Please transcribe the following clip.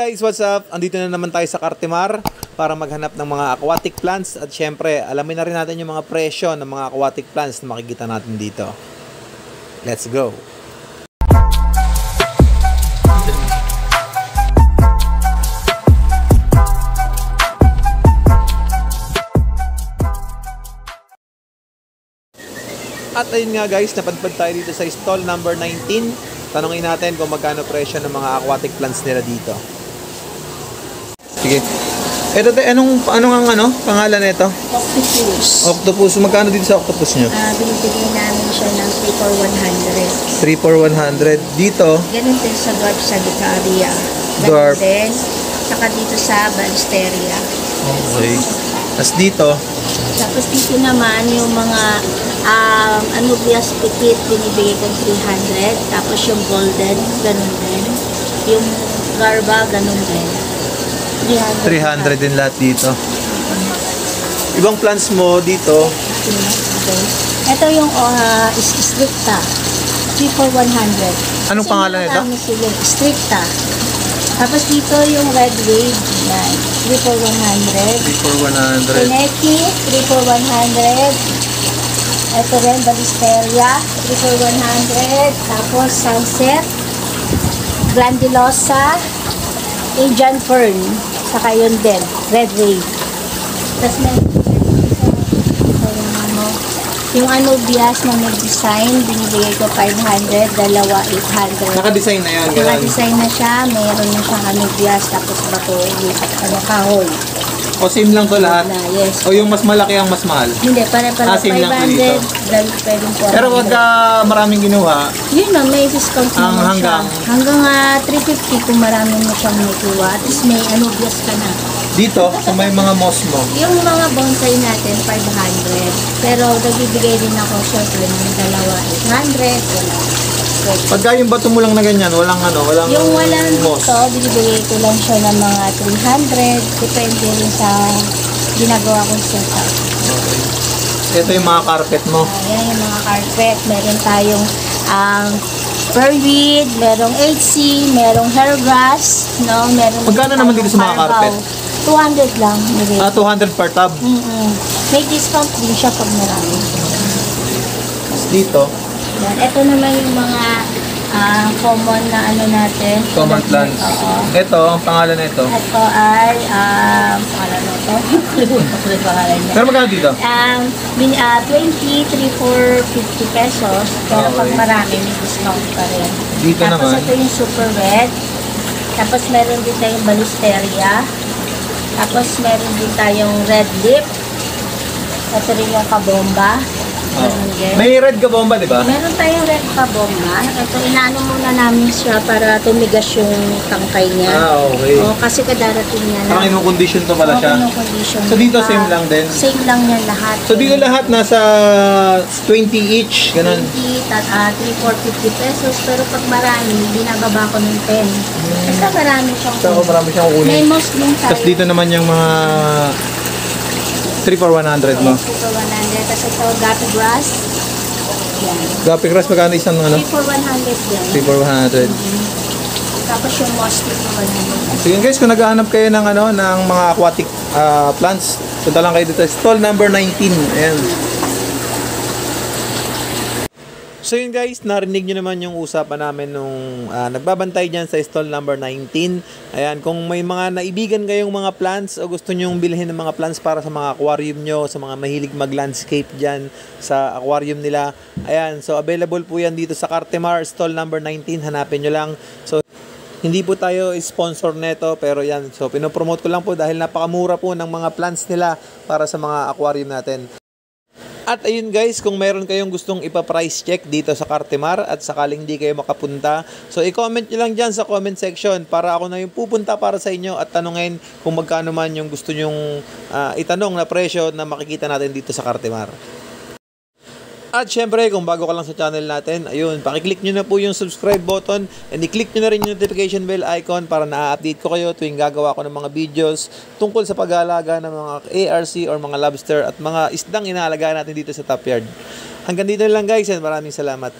guys, what's up? Andito na naman tayo sa Cartimar para maghanap ng mga aquatic plants at syempre, alamin na rin natin yung mga presyo ng mga aquatic plants na makikita natin dito. Let's go! At ayun nga guys, napadpad tayo dito sa stall number 19. Tanungin natin kung magkano presyo ng mga aquatic plants nila dito. Sige. Ito anong pangalan nito? Octopus. Octopus. Magkano dito sa octopus nyo? Binibigyan namin siya ng 3 for 100. 3 for 100. Dito? Ganun din sa dwarf Sagittaria. Dwarf. Ganun din. Saka dito sa Ballesteria. Okay. Tapos dito? Tapos dito naman yung mga Anubias Petit, binibigay ko 300. Tapos yung Golden, ganun din. Yung Garba, ganun din. 300 din lahat dito. Ibang plants mo dito? Okay. Ito yung Stricta. 3 for 100. Anong pangalan nito? Stricta. Tapos dito yung Red Wave. Yan. 3 for 100. 3 for 100. Pineki, 3 for 100. Ito rin, Ballesteria, 3 for 100. Tapos Sunset, Glandulosa, Indian Fern, saka yun din, Red Wave. Tapos yung Anubias na nag-design, binibigay ko 500, dalawa 800. Naka-design na yan? Naka-design na siya, mayroon na siyang Anubias, tapos bato, kahoy. O same lang to lahat? Yes. O yung mas malaki ang mas mahal? Hindi, pare-pare 500, dahil pwedeng 400. Pero wag ka maraming ginuha. Yun na, may discount naman siya. Hanggang 350 kung marami mo siyang nakuha. At least may Anubias ka na. Dito, sa may mga moss mo? Yung mga bonsai natin, 500. Pero nagbibigay din ako syempre ng dalawa, 800. Pagka yung bato mo lang na ganyan, walang walang yung walang moss. dito, binibigay ko lang siya ng mga 300. Depende rin sa ginagawa kong setup. Okay. Ito yung mga carpet mo? Ayan yung mga carpet. Meron tayong fernweed, merong HC, merong hair grass, no? Meron magkano naman dito sa mga carpet? 200 lang. 200 per tub? May discount din siya pag marami. Dito? Yan. Ito naman yung mga common na natin. Common plants. Ito, ang pangalan nito? Ito ay, pangalan nito? Kalimutan ko yung pangalan niya. Pero magkano dito? 20, 3 for 50 pesos. Pero pag marami, may discount pa rin. Dito tapos naman? Tapos ito yung super red. Tapos meron din tayong Ballesteria. Tapos meron din tayong red lip. Ito rin yung kabomba. May red ka bomba, di ba? Meron tayong red kabomba. Ito, inaano muna namin siya para tumigas yung tangkay niya. Okay. Kasi kadarating niya na. Parang inong-condition to pala siya. Inong-condition. So dito same lang din? Same lang yan lahat. So dito lahat nasa 20 each, ganun? 20, 3, 4, 50 pesos. Pero pag marami, binababa ko ng 10. Basta marami siyang So marami siyang kukunin. May most din tayo. Tapos dito naman yung mga 3 for 100 mo. 3 for 100. Tapos ito, Gapi Grass. Yan. Gapi Grass, magkano isang 3 for 100 yan. 3 for 100. Tapos yung moss 3 for 100. So yun guys, kung naghahanap kayo ng ng mga aquatic plants, punta lang kayo dito sa stall number 19. Ayan. So yun guys, narinig nyo naman yung usapan namin nung nagbabantay dyan sa stall number 19. Ayan, kung may mga naibigan kayong mga plants o gusto nyong bilhin ng mga plants para sa mga aquarium nyo, sa mga mahilig mag-landscape dyan sa aquarium nila. Ayan, so available po yan dito sa Cartimar, stall number 19. Hanapin nyo lang. So hindi po tayo sponsor neto, pero yan. So pinopromote ko lang po dahil napakamura po ng mga plants nila para sa mga aquarium natin. At ayun guys, kung meron kayong gustong ipa-price check dito sa Cartimar at sakaling di kayo makapunta, so i-comment nyo lang dyan sa comment section para ako na yung pupunta para sa inyo at tanungin kung magkano man yung gusto nyong itanong na presyo na makikita natin dito sa Cartimar. At syempre, kung bago ka lang sa channel natin, ayun, pakiclick nyo na po yung subscribe button and i-click nyo na rin yung notification bell icon para na-update ko kayo tuwing gagawa ko ng mga videos tungkol sa pag-aalaga ng mga ARC or mga lobster at mga isdang inaalagaan natin dito sa Top Yard. Hanggang dito na lang guys and maraming salamat.